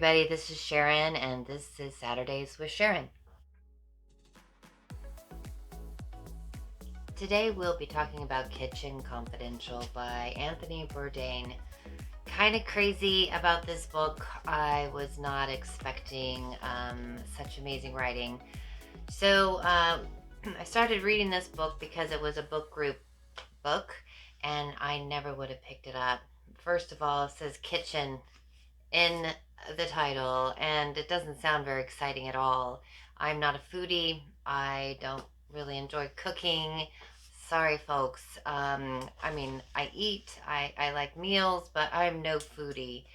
everybody. This is Sharon, and this is Saturdays with Sharon. Today we'll be talking about Kitchen Confidential by Anthony Bourdain. Kind of crazy about this book. I was not expecting such amazing writing. So I started reading this book because it was a book group book, and I never would have picked it up. First of all, it says kitchen in the title, and it doesn't sound very exciting at all. I'm not a foodie. I don't really enjoy cooking. Sorry, folks. I eat, I like meals, but I'm no foodie.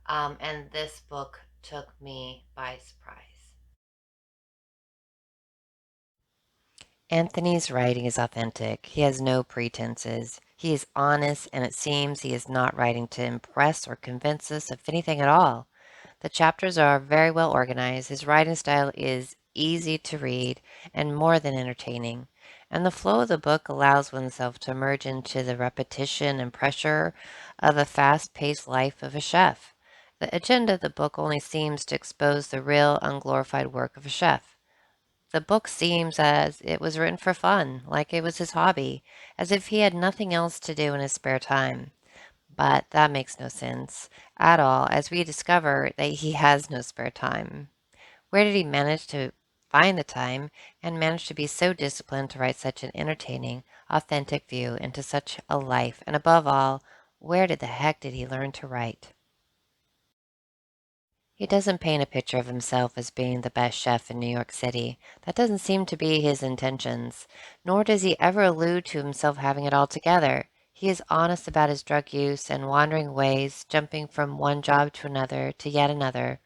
And this book took me by surprise. Anthony's writing is authentic. He has no pretenses. He is honest, and it seems he is not writing to impress or convince us of anything at all. The chapters are very well organized. His writing style is easy to read and more than entertaining. And the flow of the book allows oneself to emerge into the repetition and pressure of a fast paced life of a chef. The agenda of the book only seems to expose the real, unglorified work of a chef. The book seems as it was written for fun, like it was his hobby, as if he had nothing else to do in his spare time. But that makes no sense at all, as we discover that he has no spare time. Where did he manage to find the time and manage to be so disciplined to write such an entertaining, authentic view into such a life? And above all, where the heck did he learn to write? He doesn't paint a picture of himself as being the best chef in New York City. That doesn't seem to be his intentions, nor does he ever allude to himself having it all together. He is honest about his drug use and wandering ways, jumping from one job to another to yet another.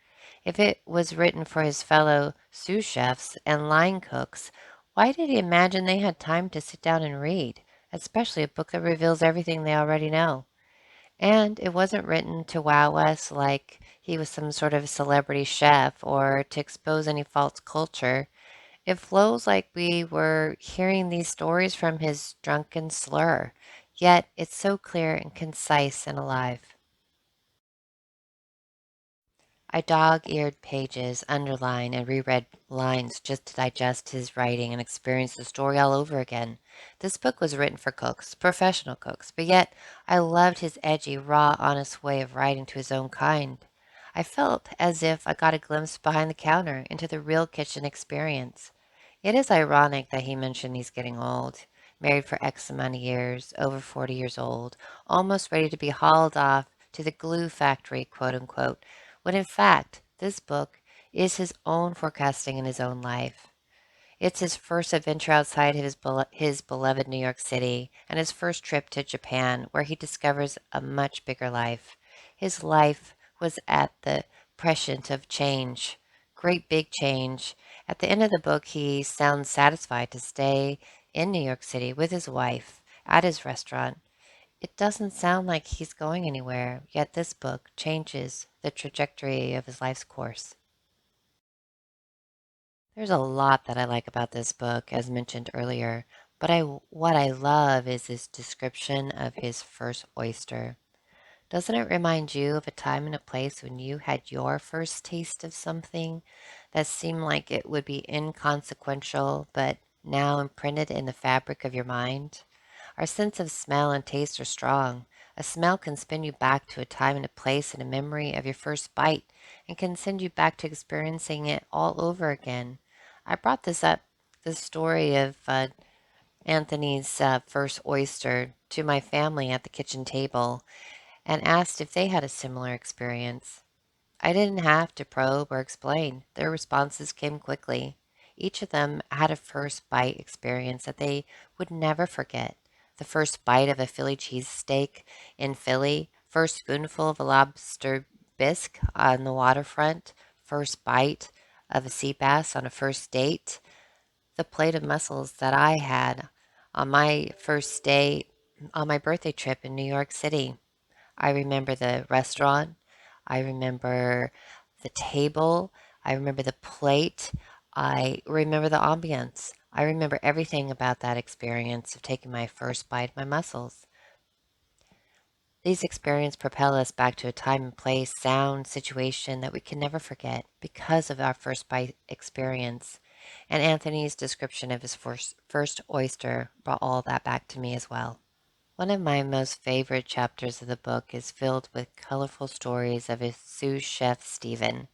If it was written for his fellow sous chefs and line cooks, why did he imagine they had time to sit down and read, especially a book that reveals everything they already know? And it wasn't written to wow us like he was some sort of celebrity chef or to expose any false culture. It flows like we were hearing these stories from his drunken slur, yet it's so clear and concise and alive. I dog-eared pages, underlined and reread lines just to digest his writing and experience the story all over again. This book was written for cooks, professional cooks, but yet I loved his edgy, raw, honest way of writing to his own kind. I felt as if I got a glimpse behind the counter into the real kitchen experience. It is ironic that he mentioned he's getting old, married for X amount of years, over 40 years old, almost ready to be hauled off to the glue factory, quote unquote, when in fact, this book is his own forecasting in his own life. It's his first adventure outside his beloved New York City and his first trip to Japan, where he discovers a much bigger life. His life was at the prescient of change, great big change. At the end of the book, he sounds satisfied to stay in New York City with his wife at his restaurant. It doesn't sound like he's going anywhere, yet this book changes the trajectory of his life's course. There's a lot that I like about this book, as mentioned earlier, but what I love is his description of his first oyster. Doesn't it remind you of a time and a place when you had your first taste of something that seemed like it would be inconsequential, but now imprinted in the fabric of your mind? Our sense of smell and taste are strong. A smell can spin you back to a time and a place and a memory of your first bite and can send you back to experiencing it all over again. I brought this story of Anthony's first oyster, to my family at the kitchen table and asked if they had a similar experience. I didn't have to probe or explain. Their responses came quickly. Each of them had a first bite experience that they would never forget. The first bite of a Philly cheesesteak in Philly, first spoonful of a lobster bisque on the waterfront, first bite of a sea bass on a first date, the plate of mussels that I had on my first day on my birthday trip in New York City. I remember the restaurant. I remember the table. I remember the plate. I remember the ambience. I remember everything about that experience of taking my first bite of my mussels. These experiences propel us back to a time and place, sound, situation that we can never forget because of our first bite experience. And Anthony's description of his first oyster brought all that back to me as well. One of my most favorite chapters of the book is filled with colorful stories of his sous chef Stephen.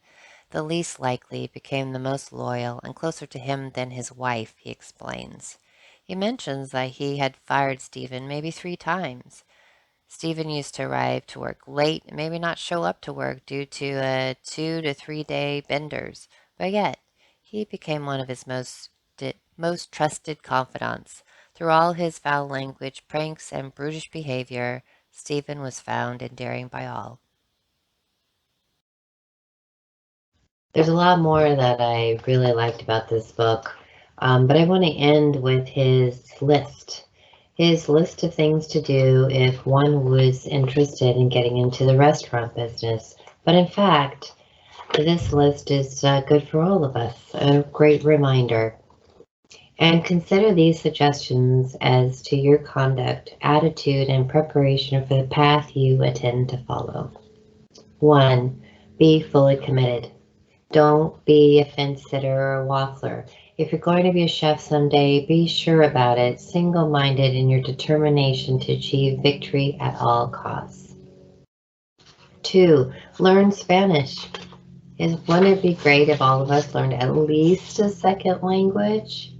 The least likely became the most loyal and closer to him than his wife, he explains. He mentions that he had fired Stephen maybe 3 times. Stephen used to arrive to work late and maybe not show up to work due to 2 to 3 day benders, but yet he became one of his most trusted confidants. Through all his foul language, pranks, and brutish behavior, Stephen was found endearing by all. There's a lot more that I really liked about this book, but I want to end with his list. His list of things to do if one was interested in getting into the restaurant business. But in fact, this list is good for all of us, a great reminder. And consider these suggestions as to your conduct, attitude, and preparation for the path you intend to follow. 1. Be fully committed. Don't be a fence sitter or a waffler. If you're going to be a chef someday, be sure about it, single-minded in your determination to achieve victory at all costs. 2. Learn Spanish. Wouldn't it be great if all of us learned at least a second language?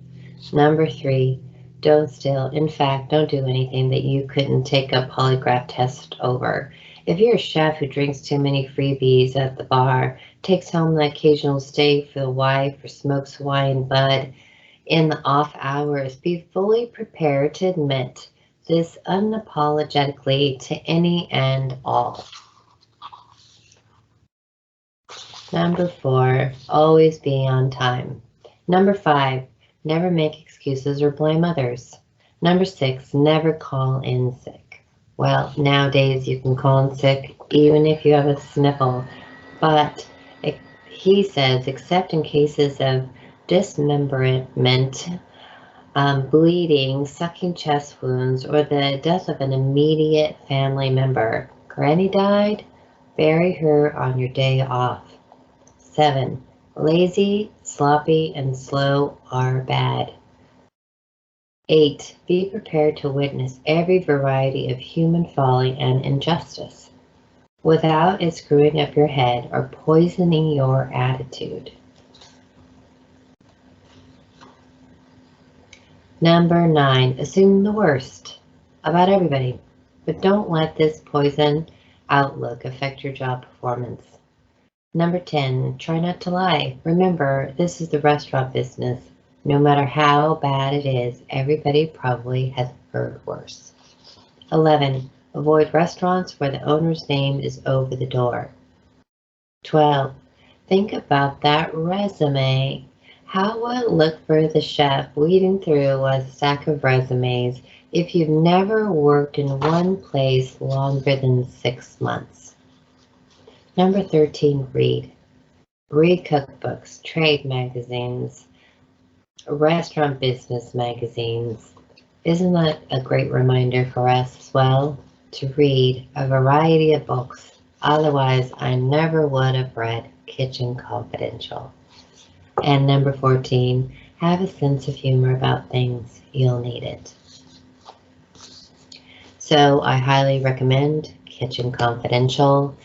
Number 3. Don't steal. In fact, don't do anything that you couldn't take a polygraph test over. If you're a chef who drinks too many freebies at the bar, takes home the occasional steak for the wife, or smokes Hawaiian bud in the off hours, be fully prepared to admit this unapologetically to any and all. Number 4, always be on time. Number 5, never make excuses or blame others. Number 6, never call in sick. Well, nowadays you can call in sick even if you have a sniffle, but he says, except in cases of dismemberment, bleeding, sucking chest wounds, or the death of an immediate family member. Granny died? Bury her on your day off. 7. Lazy, sloppy, and slow are bad. 8. Be prepared to witness every variety of human folly and injustice, without it screwing up your head or poisoning your attitude. Number 9, assume the worst about everybody, but don't let this poison outlook affect your job performance. Number 10, try not to lie. Remember, this is the restaurant business. No matter how bad it is, everybody probably has heard worse. 11, avoid restaurants where the owner's name is over the door. 12, think about that resume. How will it look for the chef weeding through a stack of resumes if you've never worked in one place longer than 6 months? Number 13, read. Read cookbooks, trade magazines, restaurant business magazines. Isn't that a great reminder for us as well to read a variety of books? Otherwise, I never would have read Kitchen Confidential. And number 14, have a sense of humor about things. You'll need it. So I highly recommend Kitchen Confidential.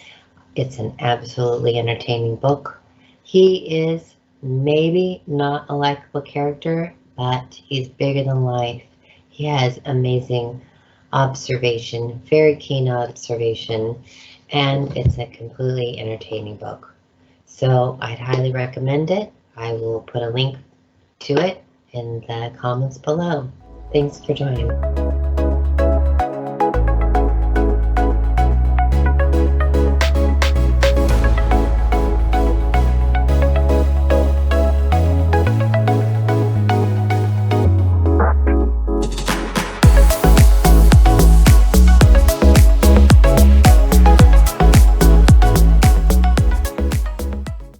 It's an absolutely entertaining book. He is maybe not a likable character, but he's bigger than life. He has amazing observation, very keen observation, and it's a completely entertaining book. So I'd highly recommend it. I will put a link to it in the comments below. Thanks for joining.